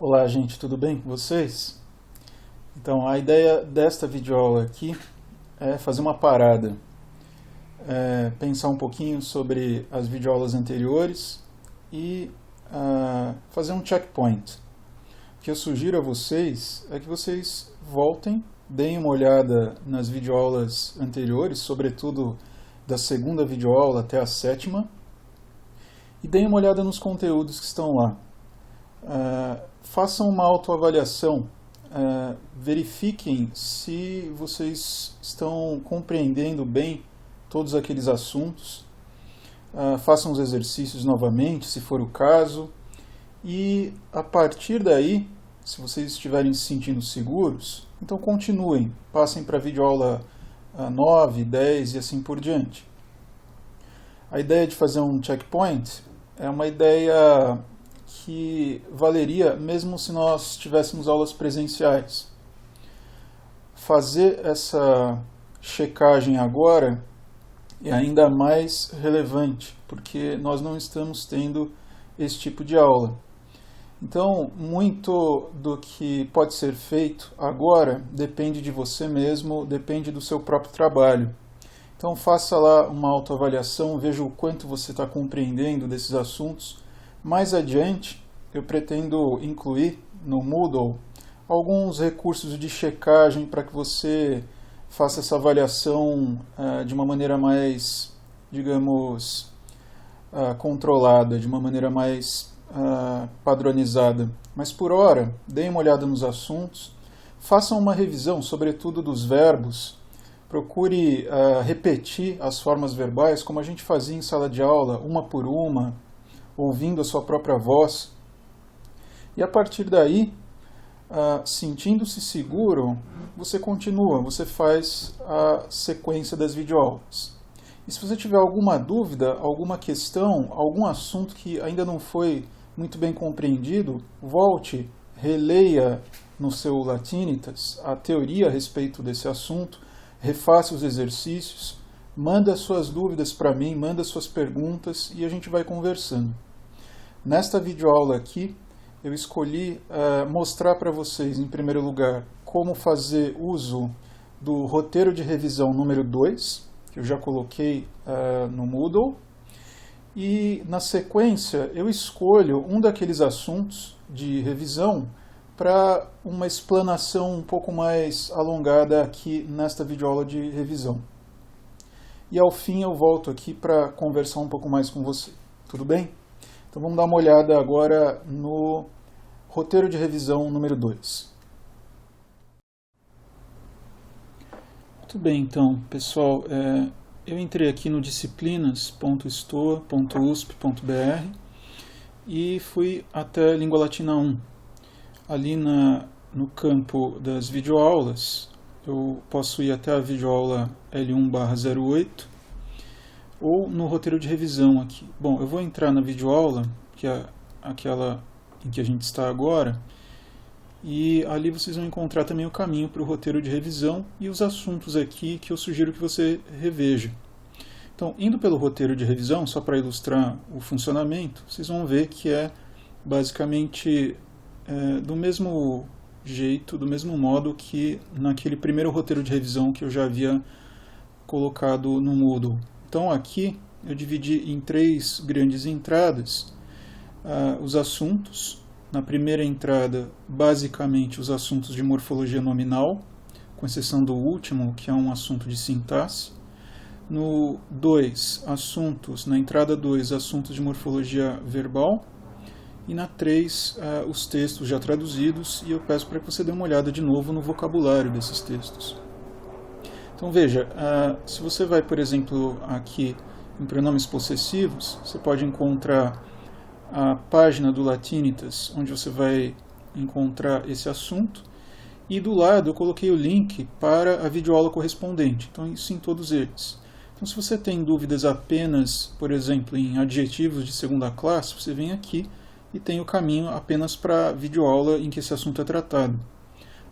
Olá, gente, tudo bem com vocês? Então, a ideia desta videoaula aqui é fazer uma parada, pensar um pouquinho sobre as videoaulas anteriores e fazer um checkpoint. O que eu sugiro a vocês é que vocês voltem, deem uma olhada nas videoaulas anteriores, sobretudo da segunda videoaula até a sétima, e deem uma olhada nos conteúdos que estão lá. Façam uma autoavaliação, verifiquem se vocês estão compreendendo bem todos aqueles assuntos, façam os exercícios novamente, se for o caso, e a partir daí, se vocês estiverem se sentindo seguros, então continuem, passem para a videoaula 9, 10 e assim por diante. A ideia de fazer um checkpoint é uma ideia que valeria mesmo se nós tivéssemos aulas presenciais. Fazer essa checagem agora é ainda mais relevante, porque nós não estamos tendo esse tipo de aula. Então, muito do que pode ser feito agora depende de você mesmo, depende do seu próprio trabalho. Então, faça lá uma autoavaliação, veja o quanto você está compreendendo desses assuntos. Mais adiante, eu pretendo incluir no Moodle alguns recursos de checagem para que você faça essa avaliação de uma maneira mais, digamos, controlada, de uma maneira mais padronizada. Mas por hora, deem uma olhada nos assuntos, façam uma revisão, sobretudo dos verbos, procure repetir as formas verbais como a gente fazia em sala de aula, uma por uma, ouvindo a sua própria voz. E a partir daí, sentindo-se seguro, você continua, você faz a sequência das videoaulas. E se você tiver alguma dúvida, alguma questão, algum assunto que ainda não foi muito bem compreendido, volte, releia no seu Latinitas a teoria a respeito desse assunto, refaça os exercícios, manda suas dúvidas para mim, manda suas perguntas e a gente vai conversando. Nesta videoaula aqui, eu escolhi mostrar para vocês, em primeiro lugar, como fazer uso do roteiro de revisão número 2, que eu já coloquei no Moodle, e na sequência eu escolho um daqueles assuntos de revisão para uma explanação um pouco mais alongada aqui nesta videoaula de revisão. E ao fim eu volto aqui para conversar um pouco mais com você. Tudo bem? Então vamos dar uma olhada agora no roteiro de revisão número 2. Muito bem, então, pessoal, eu entrei aqui no disciplinas.stoa.usp.br e fui até Língua Latina 1. Ali no campo das videoaulas, eu posso ir até a videoaula L1/08 ou no roteiro de revisão aqui. Bom, eu vou entrar na videoaula, que é aquela em que a gente está agora, e ali vocês vão encontrar também o caminho para o roteiro de revisão e os assuntos aqui que eu sugiro que você reveja. Então, indo pelo roteiro de revisão, só para ilustrar o funcionamento, vocês vão ver que é basicamente do mesmo jeito, do mesmo modo que naquele primeiro roteiro de revisão que eu já havia colocado no Moodle. Então aqui eu dividi em 3 grandes entradas os assuntos. Na primeira entrada, basicamente os assuntos de morfologia nominal, com exceção do último, que é um assunto de sintaxe. No 2, na entrada 2, assuntos de morfologia verbal. E na 3, os textos já traduzidos, e eu peço para que você dê uma olhada de novo no vocabulário desses textos. Então veja, se você vai, por exemplo, aqui em pronomes possessivos, você pode encontrar a página do Latinitas, onde você vai encontrar esse assunto, e do lado eu coloquei o link para a videoaula correspondente, então isso em todos eles. Então se você tem dúvidas apenas, por exemplo, em adjetivos de segunda classe, você vem aqui e tem o caminho apenas para a videoaula em que esse assunto é tratado.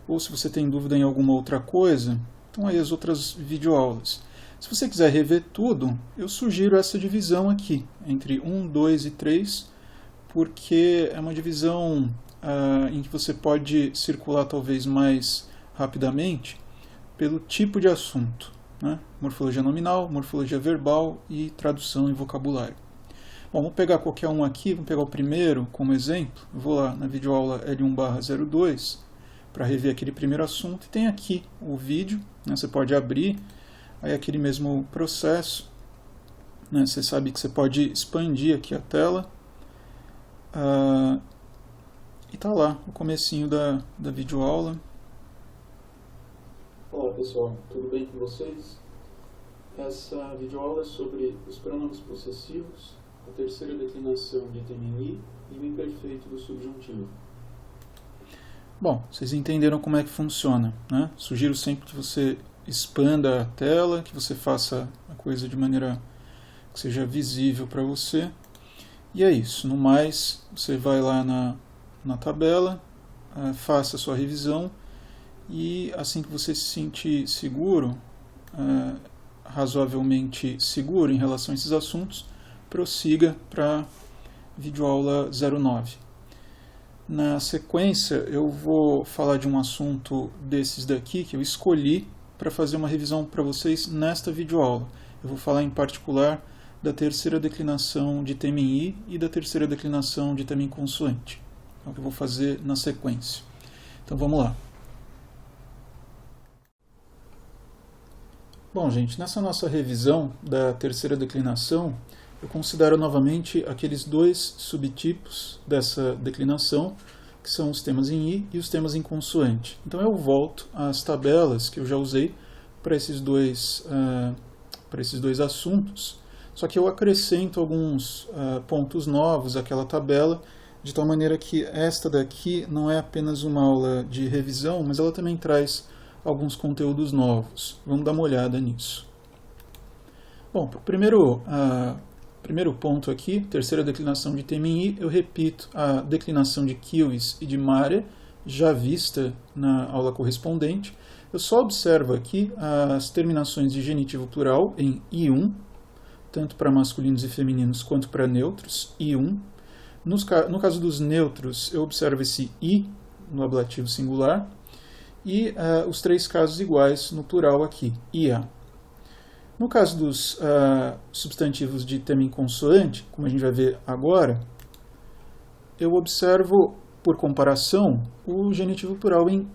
Ou se você tem dúvida em alguma outra coisa, então aí as outras videoaulas. Se você quiser rever tudo, eu sugiro essa divisão aqui, entre 1, 2 e 3, porque é uma divisão em que você pode circular talvez mais rapidamente pelo tipo de assunto, né? Morfologia nominal, morfologia verbal e tradução em vocabulário. Bom, vamos pegar qualquer um aqui, vamos pegar o primeiro como exemplo. Eu vou lá na videoaula L1/02 para rever aquele primeiro assunto e tem aqui o vídeo, né? Você pode abrir, aí aquele mesmo processo, né? Você sabe que você pode expandir aqui a tela e está lá o comecinho da videoaula. Olá pessoal, tudo bem com vocês? Essa videoaula é sobre os pronomes possessivos, a terceira declinação de item em i e o imperfeito do subjuntivo. Bom, vocês entenderam como é que funciona, né? Sugiro sempre que você expanda a tela, que você faça a coisa de maneira que seja visível para você. E é isso. No mais, você vai lá na tabela, faça a sua revisão e assim que você se sentir seguro, razoavelmente seguro em relação a esses assuntos, prossiga para a videoaula 09. Na sequência, eu vou falar de um assunto desses daqui que eu escolhi para fazer uma revisão para vocês nesta videoaula. Eu vou falar em particular da terceira declinação de tema em i e da terceira declinação de tema em consoante. É o que eu vou fazer na sequência. Então vamos lá. Bom, gente, nessa nossa revisão da terceira declinação, eu considero novamente aqueles dois subtipos dessa declinação, que são os temas em i e os temas em consoante. Então eu volto às tabelas que eu já usei para esses dois assuntos, só que eu acrescento alguns pontos novos àquela tabela, de tal maneira que esta daqui não é apenas uma aula de revisão, mas ela também traz alguns conteúdos novos. Vamos dar uma olhada nisso. Bom, para o primeiro ponto aqui, terceira declinação de tema em i, eu repito a declinação de Kiwis e de Maria, já vista na aula correspondente. Eu só observo aqui as terminações de genitivo plural em i1, tanto para masculinos e femininos quanto para neutros, i1. No caso dos neutros, eu observo esse i no ablativo singular, e os três casos iguais no plural aqui, ia. No caso dos substantivos de tema em consoante, como a gente vai ver agora, eu observo, por comparação, o genitivo plural em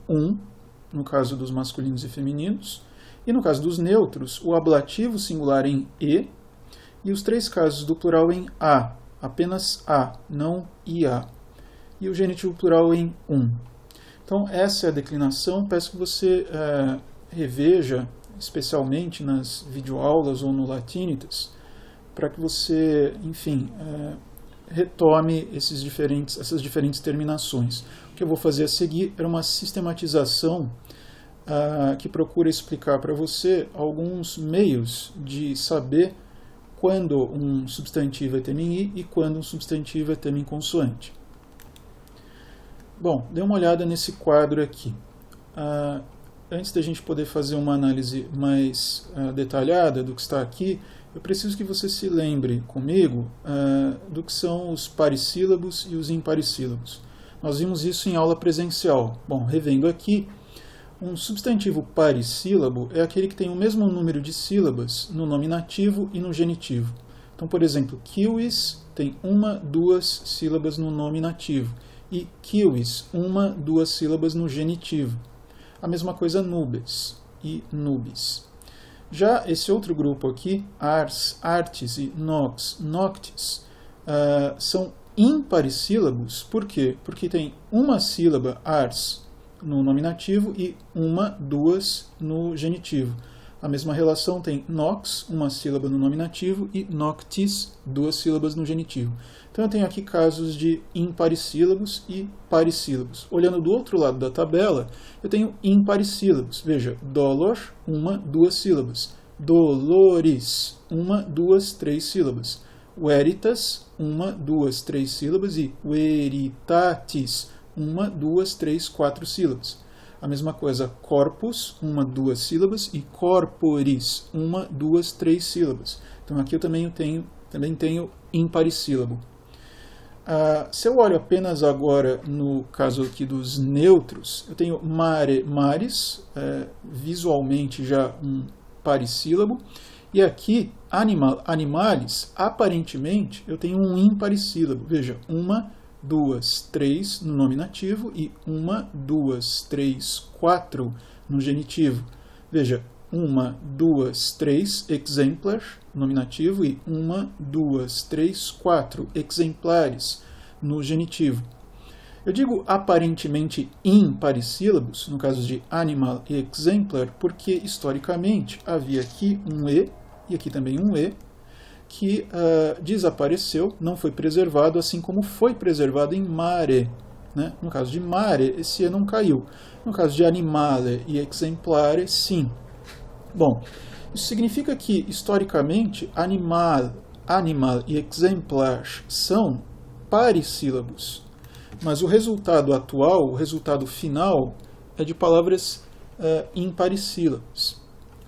no caso dos masculinos e femininos, e no caso dos neutros, o ablativo singular em e os três casos do plural em a, apenas a, não ia, e o genitivo plural em Então, essa é a declinação. Peço que você reveja, especialmente nas videoaulas ou no Latinitas, para que você, enfim, retome essas diferentes terminações. O que eu vou fazer a seguir é uma sistematização que procura explicar para você alguns meios de saber quando um substantivo é tema em i e quando um substantivo é tema em consoante. Bom, dê uma olhada nesse quadro aqui. Antes da gente poder fazer uma análise mais detalhada do que está aqui, eu preciso que você se lembre comigo do que são os parissílabos e os imparissílabos. Nós vimos isso em aula presencial. Bom, revendo aqui, um substantivo parissílabo é aquele que tem o mesmo número de sílabas no nominativo e no genitivo. Então, por exemplo, Kiwis tem 1, 2 sílabas no nominativo e Kiwis, 1, 2 sílabas no genitivo. A mesma coisa nubes e nubis. Já esse outro grupo aqui, ars, artis e nox, noctis, são imparissílabos. Por quê? Porque tem uma sílaba, ars, no nominativo e 1, 2 no genitivo. A mesma relação tem nox, uma sílaba no nominativo, e noctis, 2 sílabas no genitivo. Então eu tenho aqui casos de imparissílabos e parissílabos. Olhando do outro lado da tabela, eu tenho imparissílabos. Veja, dolor, 1, 2 sílabas. Dolores, 1, 2, 3 sílabas. Veritas, 1, 2, 3 sílabas. E veritatis, 1, 2, 3, 4 sílabas. A mesma coisa, corpus, 1, 2 sílabas, e corporis, 1, 2, 3 sílabas. Então aqui eu também tenho imparissílabo. se eu olho apenas agora no caso aqui dos neutros, eu tenho mare, mares, visualmente já um parissílabo, e aqui animal, animales, aparentemente eu tenho um imparissílabo. Veja, 1, 2, 3 no nominativo e 1, 2, 3, 4 no genitivo. Veja, 1, 2, 3 exemplar, nominativo, e 1, 2, 3, 4 exemplares no genitivo. Eu digo aparentemente imparissílabos, no caso de animal e exemplar, porque historicamente havia aqui um E, e aqui também um E, que desapareceu, não foi preservado, assim como foi preservado em mare. Né? No caso de mare, esse E não caiu. No caso de animale e exemplare, sim. Bom, isso significa que, historicamente, animal e exemplar são parissílabos. Mas o resultado atual, o resultado final, é de palavras imparissílabas,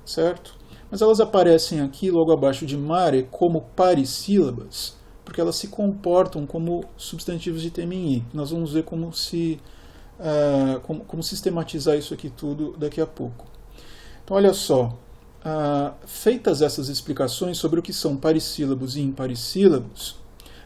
certo? Mas elas aparecem aqui, logo abaixo de mare, como parissílabas, porque elas se comportam como substantivos de tema em i. Nós vamos ver como sistematizar isso aqui tudo daqui a pouco. Então, olha só, feitas essas explicações sobre o que são parissílabos e imparissílabos,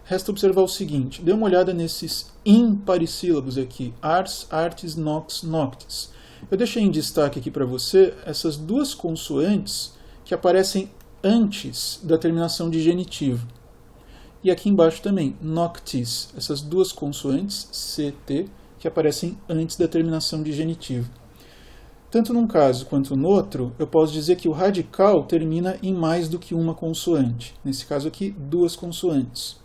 resta observar o seguinte: dê uma olhada nesses imparissílabos aqui, ars, artis, nox, noctis. Eu deixei em destaque aqui para você essas duas consoantes que aparecem antes da terminação de genitivo. E aqui embaixo também, noctis, essas duas consoantes, CT, que aparecem antes da terminação de genitivo. Tanto num caso quanto no outro, eu posso dizer que o radical termina em mais do que uma consoante. Nesse caso aqui, duas consoantes.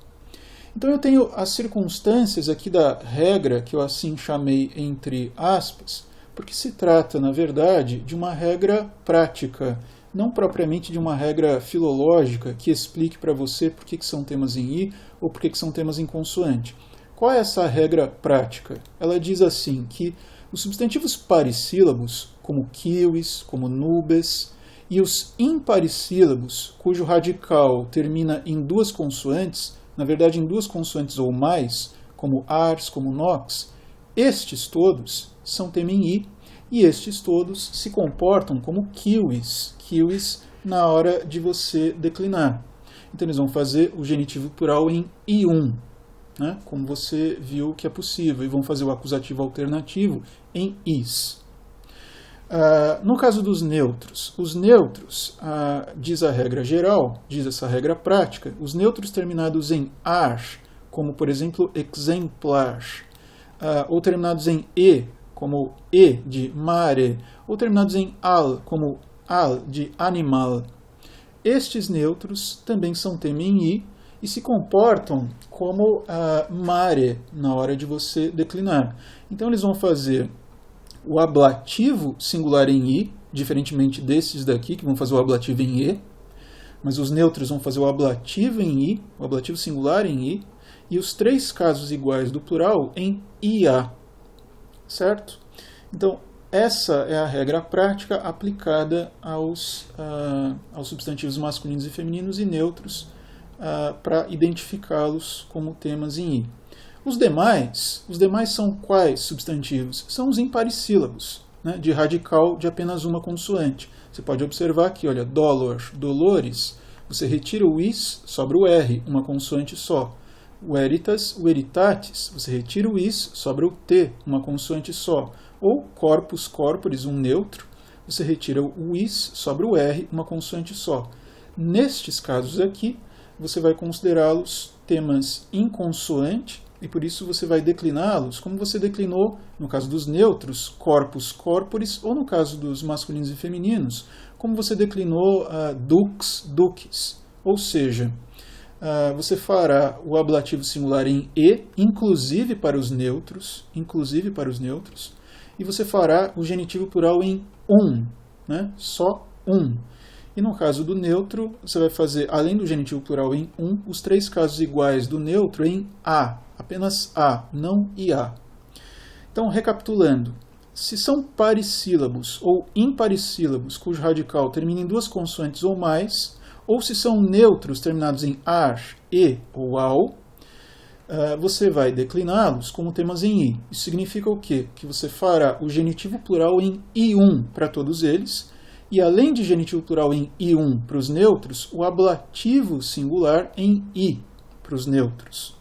Então eu tenho as circunstâncias aqui da regra, que eu assim chamei entre aspas, porque se trata, na verdade, de uma regra prática, não propriamente de uma regra filológica que explique para você por que são temas em i ou por que são temas em consoante. Qual é essa regra prática? Ela diz assim que os substantivos parissílabos, como quivis, como nubes, e os imparissílabos, cujo radical termina em duas consoantes, na verdade em duas consoantes ou mais, como ars, como nox, estes todos são tema em i, e estes todos se comportam como quivis na hora de você declinar. Então eles vão fazer o genitivo plural em i1, né, como você viu que é possível, e vão fazer o acusativo alternativo em is. No caso dos neutros, os neutros, diz a regra geral, diz essa regra prática, os neutros terminados em ar, como por exemplo exemplar, ou terminados em e, como e de mare, ou terminados em al, como al de animal, estes neutros também são tema em i e se comportam como mare na hora de você declinar. Então eles vão fazer o ablativo singular em i, diferentemente desses daqui, que vão fazer o ablativo em e, mas os neutros vão fazer o ablativo em i, o ablativo singular em i, e os três casos iguais do plural em ia, certo? Então, essa é a regra prática aplicada aos substantivos masculinos e femininos e neutros para identificá-los como temas em i. Os demais são quais substantivos? São os imparissílabos, né, de radical de apenas uma consoante. Você pode observar aqui, olha, dolor, dolores, você retira o is, sobra o r, uma consoante só. O eritas, o eritatis, você retira o is, sobra o t, uma consoante só. Ou corpus, corporis, um neutro, você retira o is, sobra o r, uma consoante só. Nestes casos aqui, você vai considerá-los temas inconsoante, e por isso você vai decliná-los como você declinou, no caso dos neutros, corpus, corporis, ou no caso dos masculinos e femininos, como você declinou dux, ducis. Ou seja, você fará o ablativo singular em e, inclusive para os neutros, e você fará o genitivo plural em né, só E no caso do neutro, você vai fazer, além do genitivo plural em os três casos iguais do neutro em a, apenas a, não ia. Então, recapitulando, se são parissílabos ou imparissílabos cujo radical termina em duas consoantes ou mais, ou se são neutros terminados em ar, e ou ao, você vai decliná-los como temas em I. Isso significa o quê? Que você fará o genitivo plural em I1 para todos eles, e além de genitivo plural em I1 para os neutros, o ablativo singular em I para os neutros.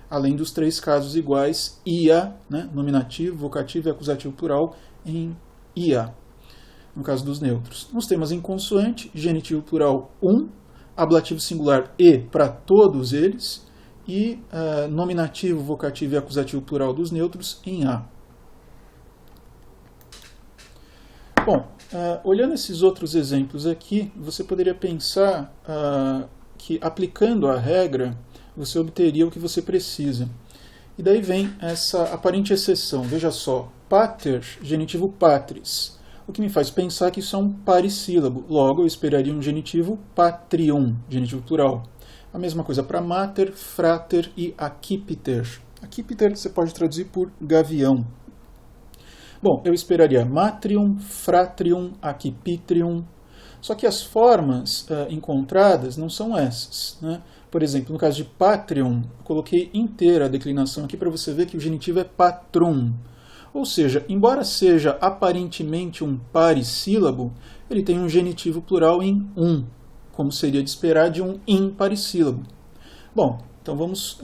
Além dos 3 casos iguais, IA, né, nominativo, vocativo e acusativo plural em IA, no caso dos neutros. Nos temas em consoante, genitivo plural 1, ablativo singular E para todos eles, e nominativo, vocativo e acusativo plural dos neutros em A. Bom, olhando esses outros exemplos aqui, você poderia pensar que aplicando a regra, você obteria o que você precisa. E daí vem essa aparente exceção. Veja só, pater, genitivo patris. O que me faz pensar que isso é um parissílabo. Logo, eu esperaria um genitivo patrium, genitivo plural. A mesma coisa para mater, frater e acipiter. Acipiter você pode traduzir por gavião. Bom, eu esperaria matrium, fratrium, accipitrium. Só que as formas encontradas não são essas, né? Por exemplo, no caso de patrium, eu coloquei inteira a declinação aqui para você ver que o genitivo é patrum. Ou seja, embora seja aparentemente um parissílabo, ele tem um genitivo plural em um, como seria de esperar de um imparissílabo. Bom, então vamos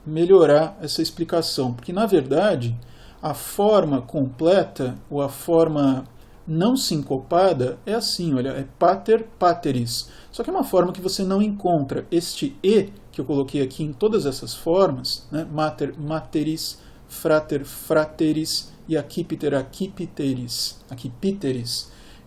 melhorar essa explicação, porque na verdade a forma completa, ou a forma não sincopada, é assim, olha, é pater pateris. Só que é uma forma que você não encontra este E, que eu coloquei aqui em todas essas formas, né, mater materis, frater frateris e accipiter accipiteris.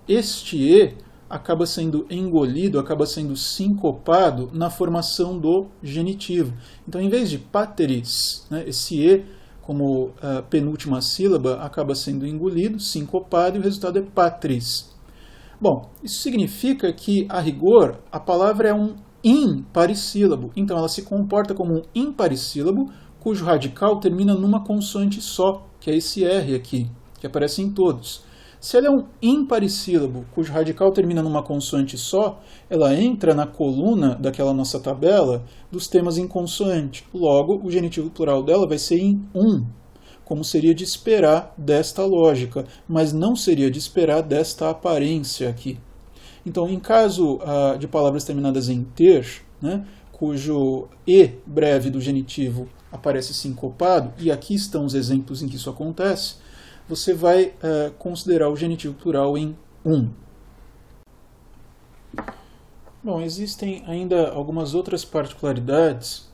Este E acaba sendo engolido, acaba sendo sincopado na formação do genitivo. Então, em vez de pateris, né, esse E, como penúltima sílaba, acaba sendo engolido, sincopado, e o resultado é patris. Bom, isso significa que, a rigor, a palavra é um imparissílabo. Então, ela se comporta como um imparissílabo, cujo radical termina numa consoante só, que é esse R aqui, que aparece em todos. Se ela é um imparissílabo, cujo radical termina numa consoante só, ela entra na coluna daquela nossa tabela dos temas em consoante. Logo, o genitivo plural dela vai ser em um, como seria de esperar desta lógica, mas não seria de esperar desta aparência aqui. Então, em caso de palavras terminadas em ter, né, cujo E breve do genitivo aparece sincopado, e aqui estão os exemplos em que isso acontece, você vai considerar o genitivo plural em um. Bom, existem ainda algumas outras particularidades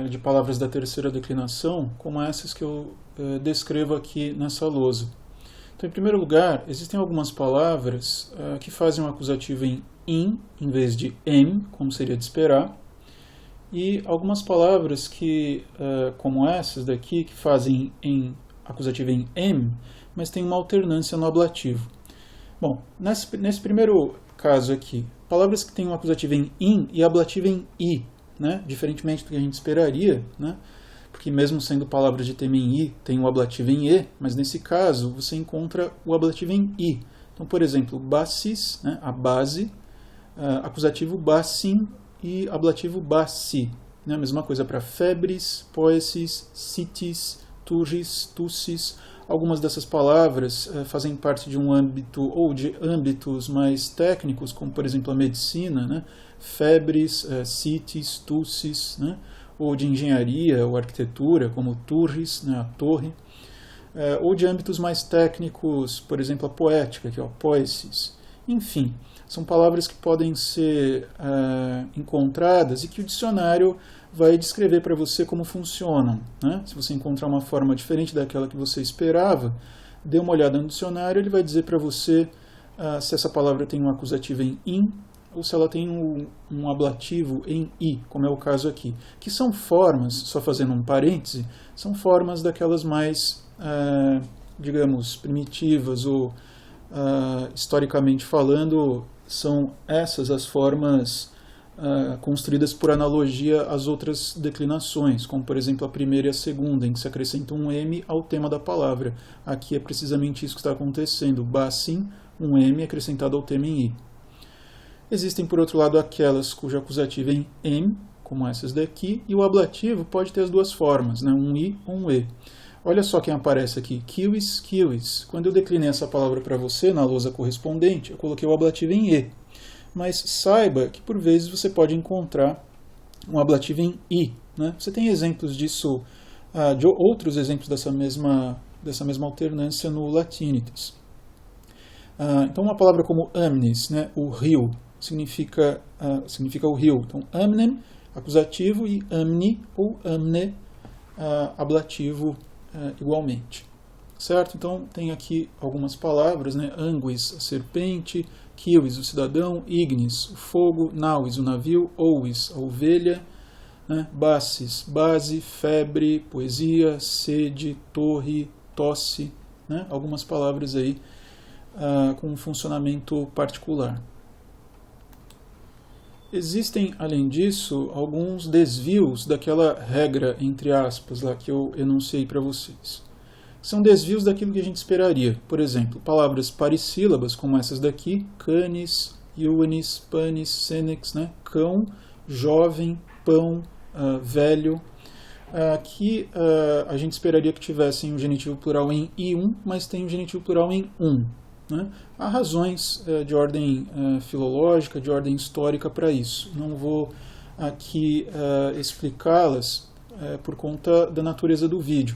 de palavras da terceira declinação, como essas que eu descrevo aqui nessa lousa. Então, em primeiro lugar, existem algumas palavras que fazem um acusativo em vez de em, como seria de esperar, e algumas palavras que, como essas daqui, que fazem acusativo em em, mas tem uma alternância no ablativo. Bom, nesse primeiro caso aqui, palavras que têm um acusativo em in e ablativo em i, né? Diferentemente do que a gente esperaria, né? Porque mesmo sendo palavras de tema em i, tem um ablativo em e, mas nesse caso você encontra o ablativo em i. Então, por exemplo, basis, né? A base, acusativo basim e ablativo basi. Né? A mesma coisa para febris, poesis, citis, turris, tussis. Algumas dessas palavras fazem parte de um âmbito ou de âmbitos mais técnicos, como por exemplo a medicina, né? Febris, citis, tussis, né? Ou de engenharia ou arquitetura, como turris, né? A torre, ou de âmbitos mais técnicos, por exemplo a poética, que é o poesis. Enfim, são palavras que podem ser encontradas e que o dicionário vai descrever para você como funcionam, né? Se você encontrar uma forma diferente daquela que você esperava, dê uma olhada no dicionário, ele vai dizer para você se essa palavra tem um acusativo em in ou se ela tem um ablativo em i, como é o caso aqui. Que são formas, só fazendo um parêntese, são formas daquelas mais, digamos, primitivas ou, historicamente falando, são essas as formas construídas por analogia às outras declinações, como por exemplo a primeira e a segunda, em que se acrescenta um M ao tema da palavra. Aqui é precisamente isso que está acontecendo, basim, um M acrescentado ao tema em I. Existem, por outro lado, aquelas cujo acusativo é em M, como essas daqui, e o ablativo pode ter as duas formas, né? Um I ou um E. Olha só quem aparece aqui, kiwis, kiwis. Quando eu declinei essa palavra para você, na lousa correspondente, eu coloquei o ablativo em E. Mas saiba que, por vezes, você pode encontrar um ablativo em I, né? Você tem exemplos disso, de outros exemplos dessa mesma alternância no Latinitas. Então, uma palavra como amnis, né? O rio, significa o rio. Então, amnem, acusativo, e amni ou amne, ablativo igualmente. Certo? Então, tem aqui algumas palavras, né? Anguis, a serpente, kiwis, o cidadão, ignis, o fogo, nauis, o navio, ouis, a ovelha, né? Basis, base, febre, poesia, sede, torre, tosse, né? Algumas palavras aí com um funcionamento particular. Existem, além disso, alguns desvios daquela regra, entre aspas, lá que eu enunciei para vocês. São desvios daquilo que a gente esperaria. Por exemplo, palavras parissílabas, como essas daqui, canis, iuanis, panis, senex, né? Cão, jovem, pão, velho, que a gente esperaria que tivessem o genitivo plural em I1, mas tem o genitivo plural em né? Há razões de ordem filológica, de ordem histórica para isso. Não vou aqui explicá-las por conta da natureza do vídeo,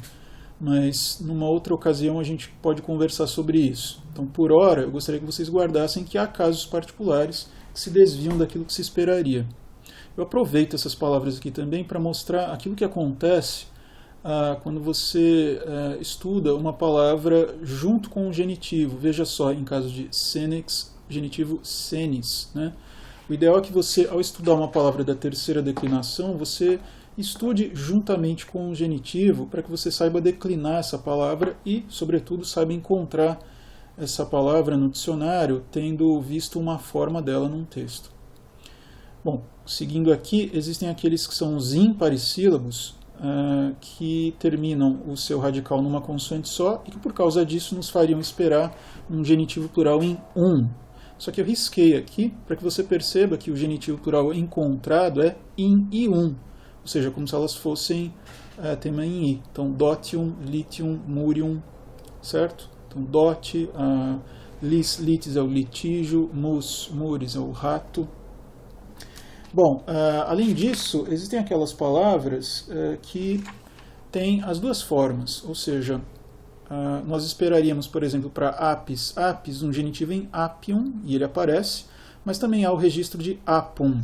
mas numa outra ocasião a gente pode conversar sobre isso. Então, por hora, eu gostaria que vocês guardassem que há casos particulares que se desviam daquilo que se esperaria. Eu aproveito essas palavras aqui também para mostrar aquilo que acontece quando você estuda uma palavra junto com o genitivo. Veja só, em caso de senex, genitivo senis, né? O ideal é que você, ao estudar uma palavra da terceira declinação, você estude juntamente com o genitivo para que você saiba declinar essa palavra e, sobretudo, saiba encontrar essa palavra no dicionário, tendo visto uma forma dela num texto. Bom, seguindo aqui, existem aqueles que são os imparissílabos, que terminam o seu radical numa consoante só e que por causa disso nos fariam esperar um genitivo plural em Só que eu risquei aqui para que você perceba que o genitivo plural encontrado é in I1, ou seja, como se elas fossem tema em I. Então, dotium, litium, murium, certo? Então, dot, litis é o litígio, muris é o rato. Bom, além disso, existem aquelas palavras que têm as duas formas, ou seja, nós esperaríamos, por exemplo, para apis, um genitivo em apium, e ele aparece, mas também há o registro de apum.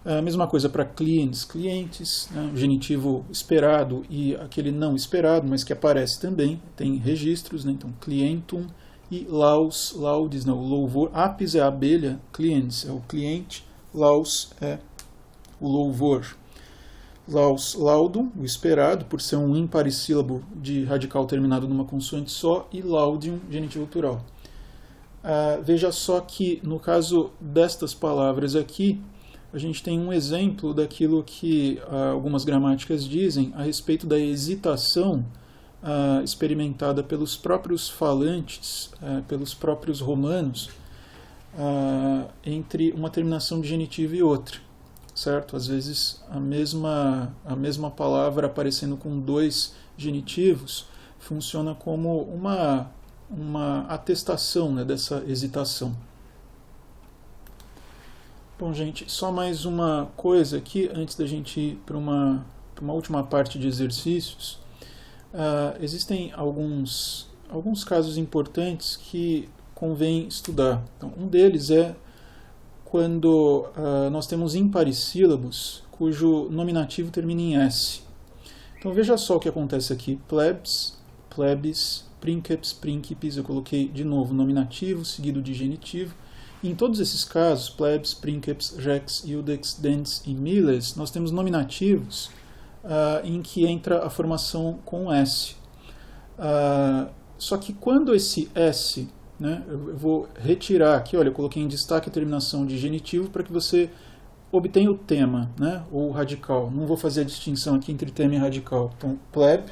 A mesma coisa para clientes, clientes, né, o genitivo esperado e aquele não esperado, mas que aparece também, tem registros, né, então clientum, e laus, laudes, não, o louvor, apis é a abelha, clientes é o cliente, laus é o louvor. Laus, laudum, o esperado, por ser um imparissílabo de radical terminado numa consoante só, e laudium, genitivo plural. Veja só que, no caso destas palavras aqui, a gente tem um exemplo daquilo que algumas gramáticas dizem a respeito da hesitação experimentada pelos próprios falantes, pelos próprios romanos, entre uma terminação de genitivo e outra, certo? Às vezes a mesma palavra aparecendo com dois genitivos funciona como uma atestação, né, dessa hesitação. Bom, gente, só mais uma coisa aqui antes da gente ir para uma última parte de exercícios. Existem alguns casos importantes que convém estudar. Então, um deles é quando nós temos imparissílabos cujo nominativo termina em S. Então veja só o que acontece aqui. Plebs, plebis, princeps, príncipes, eu coloquei de novo nominativo seguido de genitivo. E em todos esses casos, plebs, princeps, rex, iudex, dens e miles, nós temos nominativos em que entra a formação com S. Só que quando esse S, né, eu vou retirar aqui, olha, eu coloquei em destaque a terminação de genitivo para que você obtenha o tema, né, ou o radical. Não vou fazer a distinção aqui entre tema e radical. Então, pleb,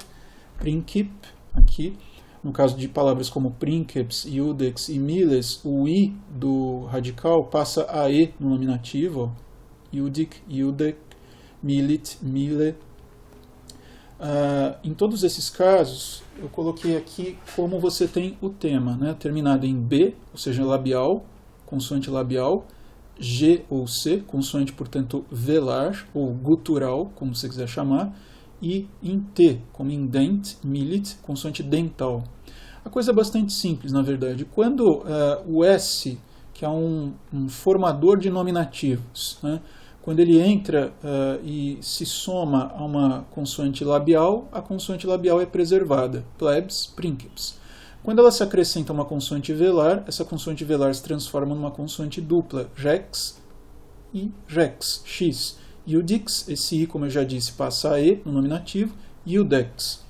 princip, aqui, no caso de palavras como princeps, iudex e miles, o I do radical passa a E no nominativo, iudic, iudec, milit, mile. Em todos esses casos, eu coloquei aqui como você tem o tema, né? Terminado em B, ou seja, labial, consoante labial, G ou C, consoante, portanto, velar, ou gutural, como você quiser chamar, e em T, como em dent, milit, consoante dental. A coisa é bastante simples, na verdade. Quando o S, que é um formador de nominativos, né? Quando ele entra e se soma a uma consoante labial, a consoante labial é preservada, plebs, princeps. Quando ela se acrescenta a uma consoante velar, essa consoante velar se transforma numa consoante dupla, rex e rex, x. Iudix, esse I, como eu já disse, passa a E no nominativo, iudex.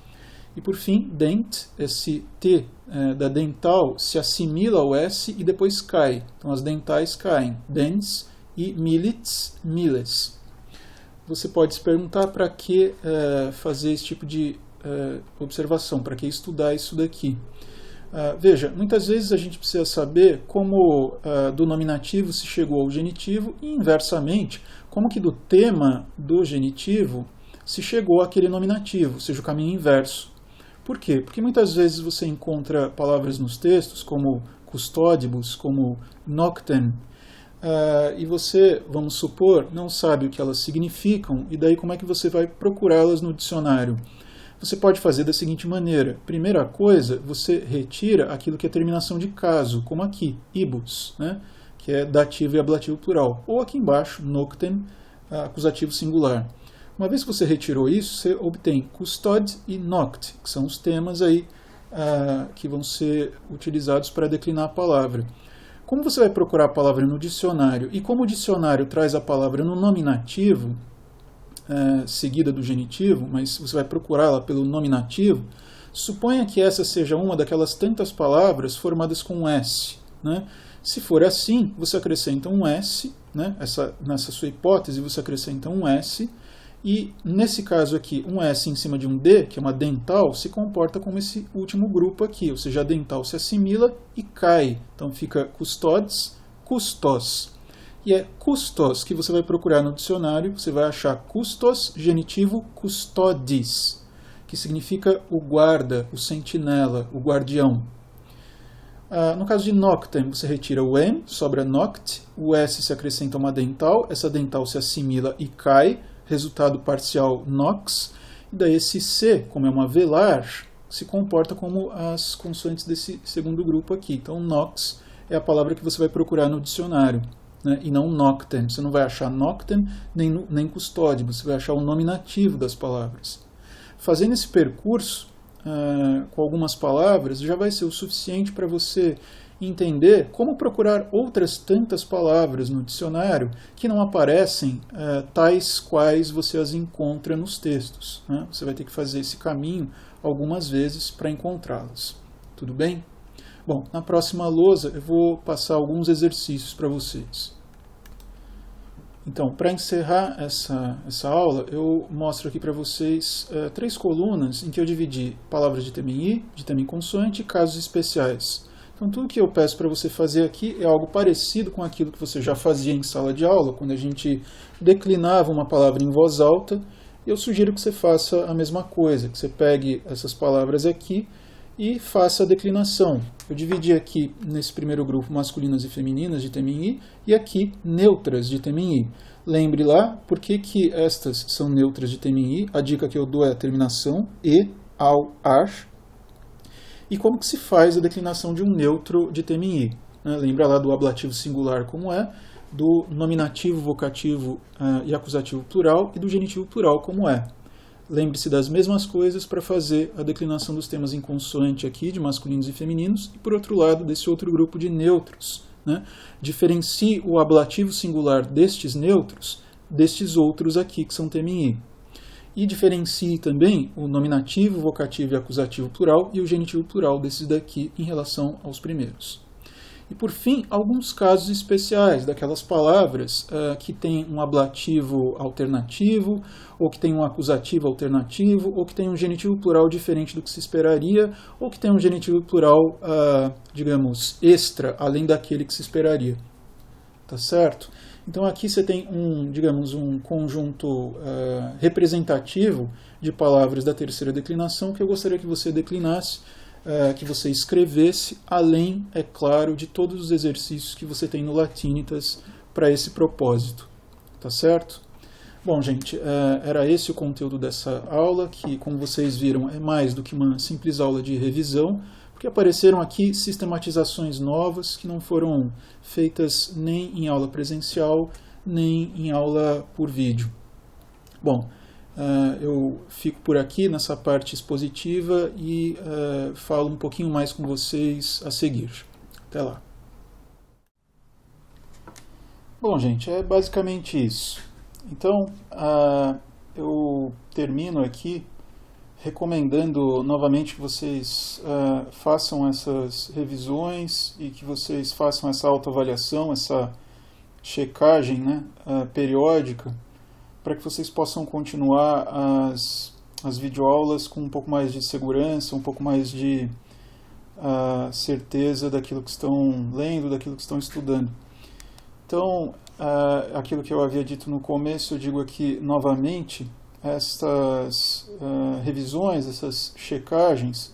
E por fim, dent, esse T da dental se assimila ao S e depois cai. Então as dentais caem, dents, e milits, miles. Você pode se perguntar para que fazer esse tipo de observação, para que estudar isso daqui. Veja, muitas vezes a gente precisa saber como do nominativo se chegou ao genitivo e, inversamente, como que do tema do genitivo se chegou àquele nominativo, ou seja, o caminho inverso. Por quê? Porque muitas vezes você encontra palavras nos textos como custodibus, como noctem, e você, vamos supor, não sabe o que elas significam, e daí como é que você vai procurá-las no dicionário? Você pode fazer da seguinte maneira. Primeira coisa, você retira aquilo que é terminação de caso, como aqui, ibus, né? Que é dativo e ablativo plural. Ou aqui embaixo, noctem, acusativo singular. Uma vez que você retirou isso, você obtém custod e noct, que são os temas aí que vão ser utilizados para declinar a palavra. Como você vai procurar a palavra no dicionário, e como o dicionário traz a palavra no nominativo, seguida do genitivo, mas você vai procurá-la pelo nominativo, suponha que essa seja uma daquelas tantas palavras formadas com um S, né? Se for assim, você acrescenta um S, né? Nessa sua hipótese, você acrescenta um S, e nesse caso aqui, um S em cima de um D, que é uma dental, se comporta como esse último grupo aqui, ou seja, a dental se assimila e cai. Então fica custodes, custos. E é custos que você vai procurar no dicionário, você vai achar custos, genitivo custodis, que significa o guarda, o sentinela, o guardião. No caso de noctem, você retira o N, sobra noct, o S se acrescenta uma dental, essa dental se assimila e cai, resultado parcial nox, e daí esse C, como é uma velar, se comporta como as consoantes desse segundo grupo aqui. Então nox é a palavra que você vai procurar no dicionário, né? E não noctem. Você não vai achar noctem nem custódio, você vai achar o nominativo das palavras. Fazendo esse percurso com algumas palavras já vai ser o suficiente para você entender como procurar outras tantas palavras no dicionário que não aparecem tais quais você as encontra nos textos, né? Você vai ter que fazer esse caminho algumas vezes para encontrá-las. Tudo bem? Bom, na próxima lousa eu vou passar alguns exercícios para vocês. Então, para encerrar essa aula, eu mostro aqui para vocês 3 colunas em que eu dividi palavras de tema em I, de tema em consoante e casos especiais. Então, tudo que eu peço para você fazer aqui é algo parecido com aquilo que você já fazia em sala de aula, quando a gente declinava uma palavra em voz alta. Eu sugiro que você faça a mesma coisa, que você pegue essas palavras aqui e faça a declinação. Eu dividi aqui nesse primeiro grupo masculinas e femininas de tema em I e aqui neutras de tema em I. Lembre lá por que estas são neutras de tema em I. A dica que eu dou é a terminação E, ao, ar. E como que se faz a declinação de um neutro de tema em I. Lembra lá do ablativo singular como é, do nominativo, vocativo e acusativo plural e do genitivo plural como é. Lembre-se das mesmas coisas para fazer a declinação dos temas em consoante aqui, de masculinos e femininos, e por outro lado, desse outro grupo de neutros, né? Diferencie o ablativo singular destes neutros destes outros aqui, que são tema em I. E diferencie também o nominativo, vocativo e acusativo plural e o genitivo plural desses daqui em relação aos primeiros. E por fim, alguns casos especiais daquelas palavras que têm um ablativo alternativo, ou que tem um acusativo alternativo, ou que tem um genitivo plural diferente do que se esperaria, ou que tem um genitivo plural, digamos, extra, além daquele que se esperaria. tá certo? Então aqui você tem digamos, um conjunto representativo de palavras da terceira declinação que eu gostaria que você declinasse, que você escrevesse, além, é claro, de todos os exercícios que você tem no Latinitas para esse propósito, tá certo? Bom, gente, era esse o conteúdo dessa aula, que, como vocês viram, é mais do que uma simples aula de revisão, porque apareceram aqui sistematizações novas que não foram feitas nem em aula presencial, nem em aula por vídeo. Bom, eu fico por aqui nessa parte expositiva e falo um pouquinho mais com vocês a seguir. Até lá. Bom, gente, é basicamente isso. Então, eu termino aqui recomendando novamente que vocês façam essas revisões e que vocês façam essa autoavaliação, essa checagem, né, periódica, para que vocês possam continuar as videoaulas com um pouco mais de segurança, um pouco mais de certeza daquilo que estão lendo, daquilo que estão estudando. Então, aquilo que eu havia dito no começo, eu digo aqui novamente, estas revisões, essas checagens,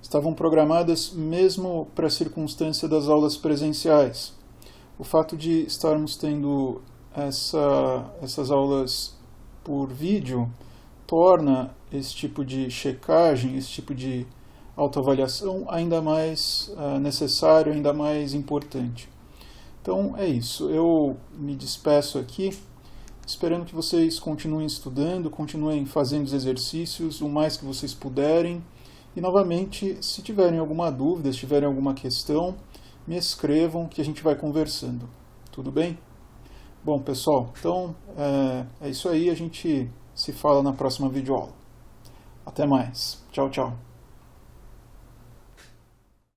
estavam programadas mesmo para a circunstância das aulas presenciais. O fato de estarmos tendo essas aulas por vídeo torna esse tipo de checagem, esse tipo de autoavaliação ainda mais necessário, ainda mais importante. Então é isso, eu me despeço aqui, esperando que vocês continuem estudando, continuem fazendo os exercícios o mais que vocês puderem. E novamente, se tiverem alguma dúvida, se tiverem alguma questão, me escrevam que a gente vai conversando. Tudo bem? Bom, pessoal, então é isso aí, a gente se fala na próxima videoaula. Até mais. Tchau, tchau.